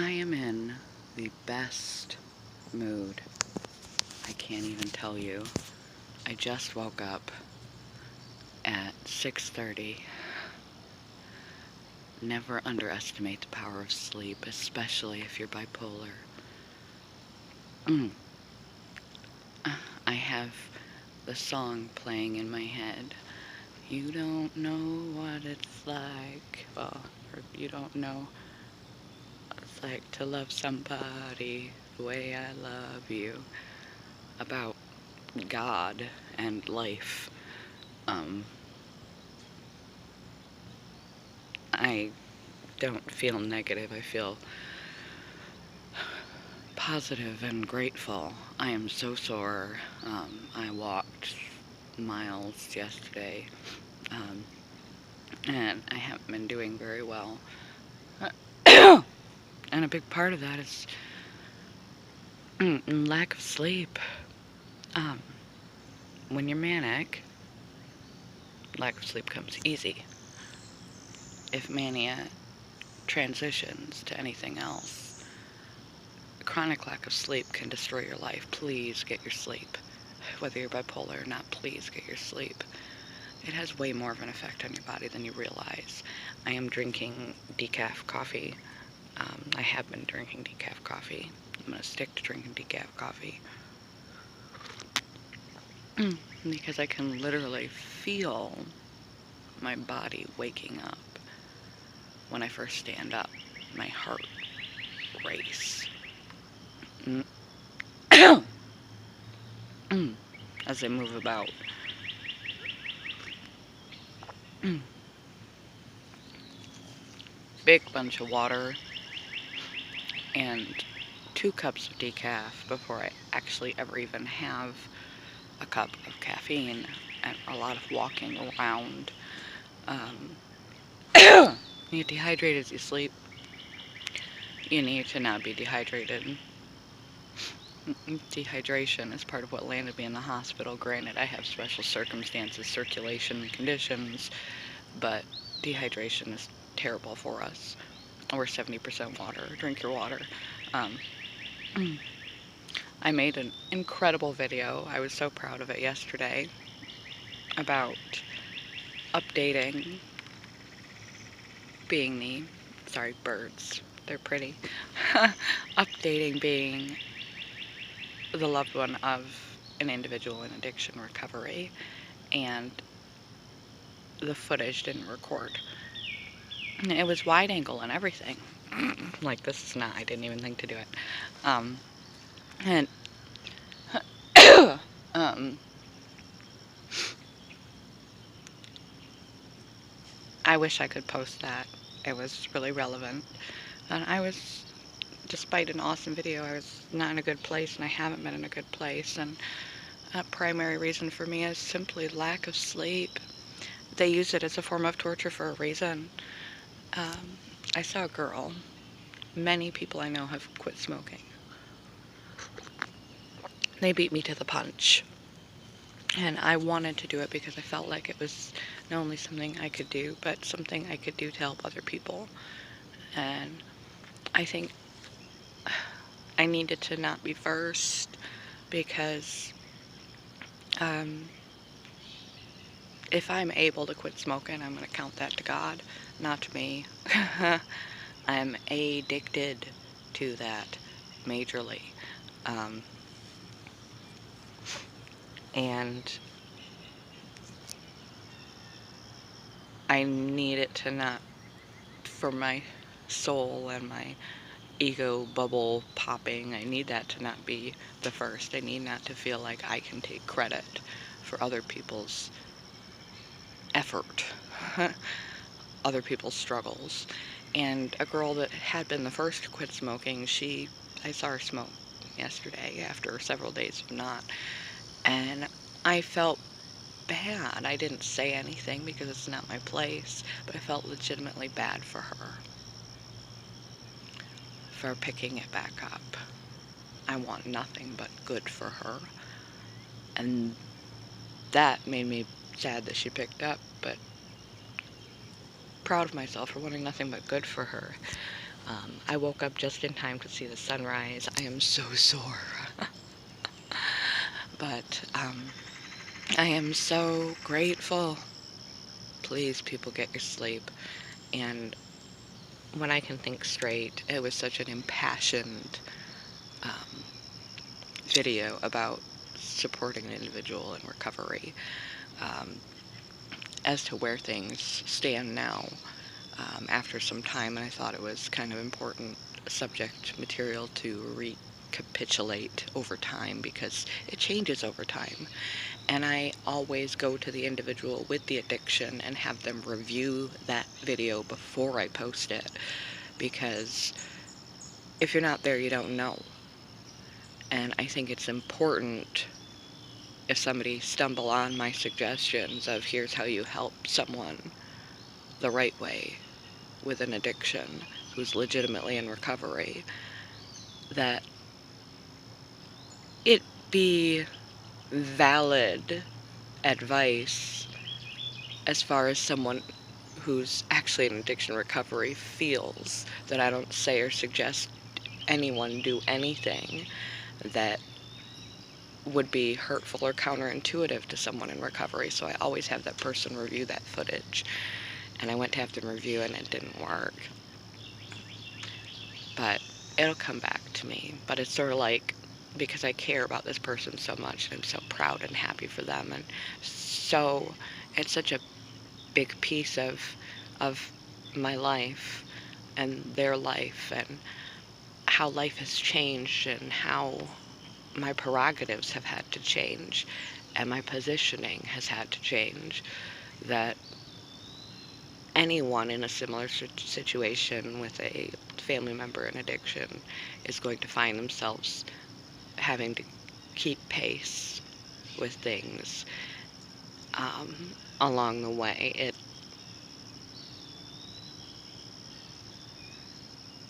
I am in the best mood. I can't even tell you. I just woke up at 6:30. Never underestimate the power of sleep, especially if you're bipolar. I have the song playing in my head. You don't know what it's like. Well, or you don't know what it's like to love somebody the way I love you. About God and life. I don't feel negative. I feel positive and grateful. I am so sore. I walked miles yesterday, and I haven't been doing very well. And a big part of that is lack of sleep. When you're manic, lack of sleep comes easy. If mania transitions to anything else, chronic lack of sleep can destroy your life. Please get your sleep. Whether you're bipolar or not, please get your sleep. It has way more of an effect on your body than you realize. I am drinking decaf coffee. I have been drinking decaf coffee. I'm going to stick to drinking decaf coffee. Because I can literally feel my body waking up when I first stand up. My heart race. As I move about. Big bunch of water and 2 cups of decaf before I actually ever even have a cup of caffeine, and a lot of walking around. You get dehydrated as you sleep. You need to not be dehydrated. Dehydration is part of what landed me in the hospital. Granted, I have special circumstances, circulation conditions, but dehydration is terrible for us. We're 70% water. Drink your water. I made an incredible video. I was so proud of it yesterday about updating being the, sorry, birds, they're pretty, updating being the loved one of an individual in addiction recovery, and the footage didn't record. It was wide angle and everything. Like, this is not, I didn't even think to do it. And I wish I could post that. It was really relevant. And I was, despite an awesome video, I was not in a good place, and I haven't been in a good place. And a primary reason for me is simply lack of sleep. They use it as a form of torture for a reason. I saw a girl. Many people I know have quit smoking. They beat me to the punch. And I wanted to do it because I felt like it was not only something I could do, but something I could do to help other people. And I think I needed to not be first, because if I'm able to quit smoking, I'm going to count that to God, not to me. I'm addicted to that majorly. And I need it to not, for my soul and my ego bubble popping, I need that to not be the first. I need not to feel like I can take credit for other people's effort, other people's struggles. And a girl that had been the first to quit smoking, I saw her smoke yesterday after several days of not, and I felt bad. I didn't say anything because it's not my place, but I felt legitimately bad for her for picking it back up. I want nothing but good for her, and that made me sad that she picked up, but proud of myself for wanting nothing but good for her. I woke up just in time to see the sunrise. I am so sore. But I am so grateful. Please, people, get your sleep. And when I can think straight, it was such an impassioned video about supporting an individual in recovery. Um, as to where things stand now, after some time, and I thought it was kind of important subject material to recapitulate over time, because it changes over time. And I always go to the individual with the addiction and have them review that video before I post it, because if you're not there, you don't know. And I think it's important, if somebody stumble on my suggestions of here's how you help someone the right way with an addiction who's legitimately in recovery, that it be valid advice as far as someone who's actually in addiction recovery feels, that I don't say or suggest anyone do anything that would be hurtful or counterintuitive to someone in recovery. So I always have that person review that footage. And I went to have them review it and it didn't work. But it'll come back to me. But it's sort of like, because I care about this person so much, and I'm so proud and happy for them, and so it's such a big piece of my life and their life, and how life has changed, and how my prerogatives have had to change, and my positioning has had to change, that anyone in a similar situation with a family member in addiction is going to find themselves having to keep pace with things along the way.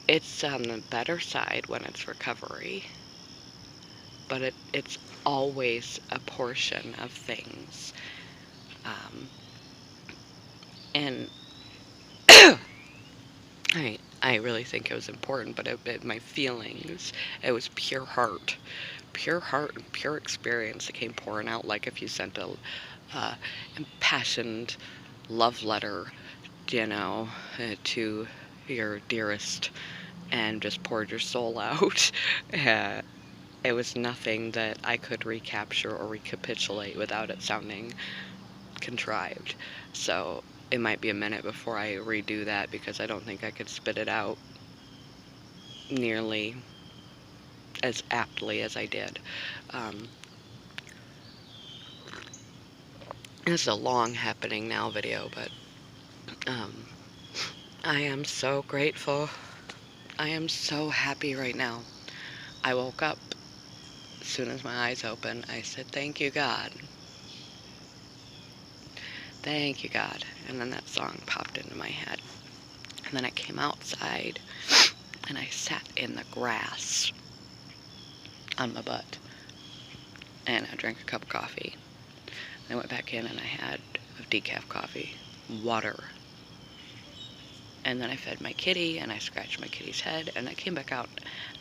It's on the better side when it's recovery, but it's always a portion of things. And I really think it was important, but my feelings, it was pure heart and pure experience that came pouring out, like if you sent a impassioned love letter, to your dearest, and just poured your soul out. It was nothing that I could recapture or recapitulate without it sounding contrived. So it might be a minute before I redo that, because I don't think I could spit it out nearly as aptly as I did. This is a long happening now video, but I am so grateful. I am so happy right now. I woke up, as soon as my eyes opened, I said, thank you, God. Thank you, God. And then that song popped into my head. And then I came outside, and I sat in the grass on my butt, and I drank a cup of coffee. I went back in and I had a decaf coffee, water. And then I fed my kitty, and I scratched my kitty's head, and I came back out.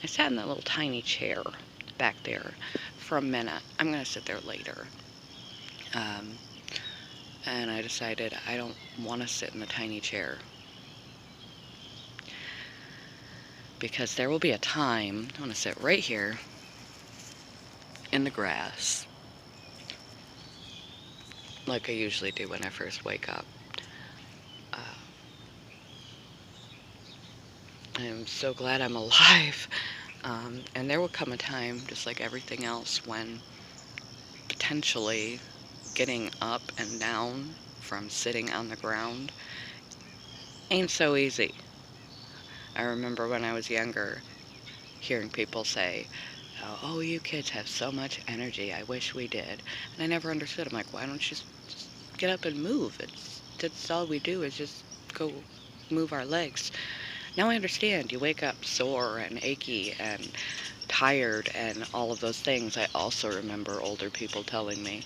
I sat in that little tiny chair back there for a minute. I'm going to sit there later. And I decided I don't want to sit in the tiny chair, because there will be a time I want to sit right here in the grass, like I usually do when I first wake up. I'm so glad I'm alive. And there will come a time, just like everything else, when potentially getting up and down from sitting on the ground ain't so easy. I remember when I was younger hearing people say, oh, you kids have so much energy, I wish we did. And I never understood. I'm like, why don't you just get up and move? That's all we do, is just go move our legs. Now I understand. You wake up sore and achy and tired and all of those things. I also remember older people telling me,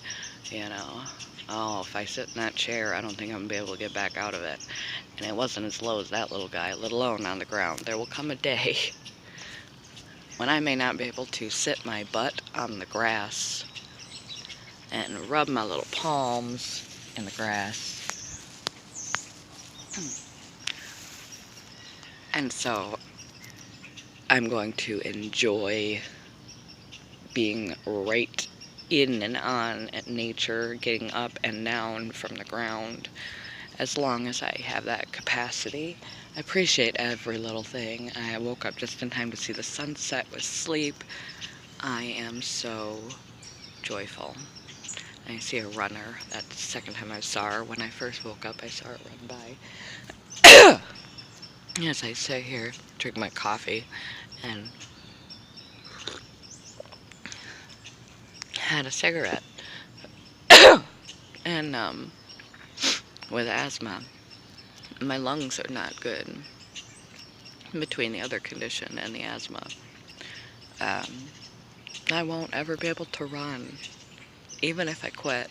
Oh, if I sit in that chair, I don't think I'm going to be able to get back out of it. And it wasn't as low as that little guy, let alone on the ground. There will come a day when I may not be able to sit my butt on the grass and rub my little palms in the grass. And so I'm going to enjoy being right in and on at nature, getting up and down from the ground, as long as I have that capacity. I appreciate every little thing. I woke up just in time to see the sunset with sleep. I am so joyful. I see a runner. That's the second time I saw her. When I first woke up, I saw her run by. As I sit here, drink my coffee, and had a cigarette. And, with asthma, my lungs are not good. Between the other condition and the asthma, I won't ever be able to run. Even if I quit,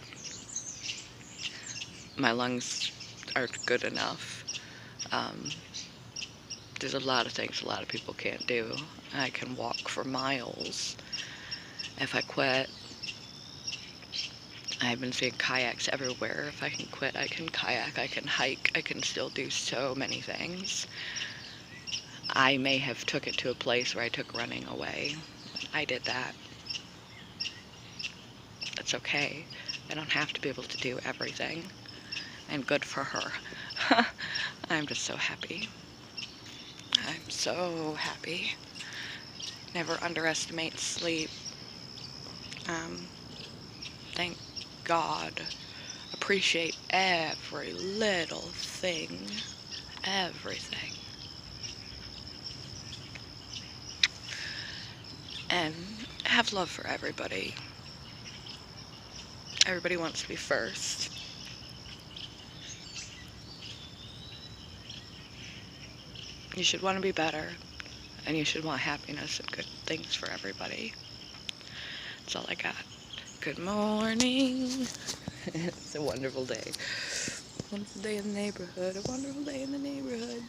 my lungs aren't good enough. There's a lot of things a lot of people can't do. I can walk for miles. If I quit, I've been seeing kayaks everywhere. If I can quit, I can kayak, I can hike, I can still do so many things. I may have took it to a place where I took running away. I did that. It's okay. I don't have to be able to do everything. And good for her. I'm just so happy. I'm so happy. Never underestimate sleep. Thank God. Appreciate every little thing. Everything. And have love for everybody. Everybody wants to be first. You should want to be better. And you should want happiness and good things for everybody. That's all I got. Good morning. It's a wonderful day. Wonderful day in the neighborhood. A wonderful day in the neighborhood.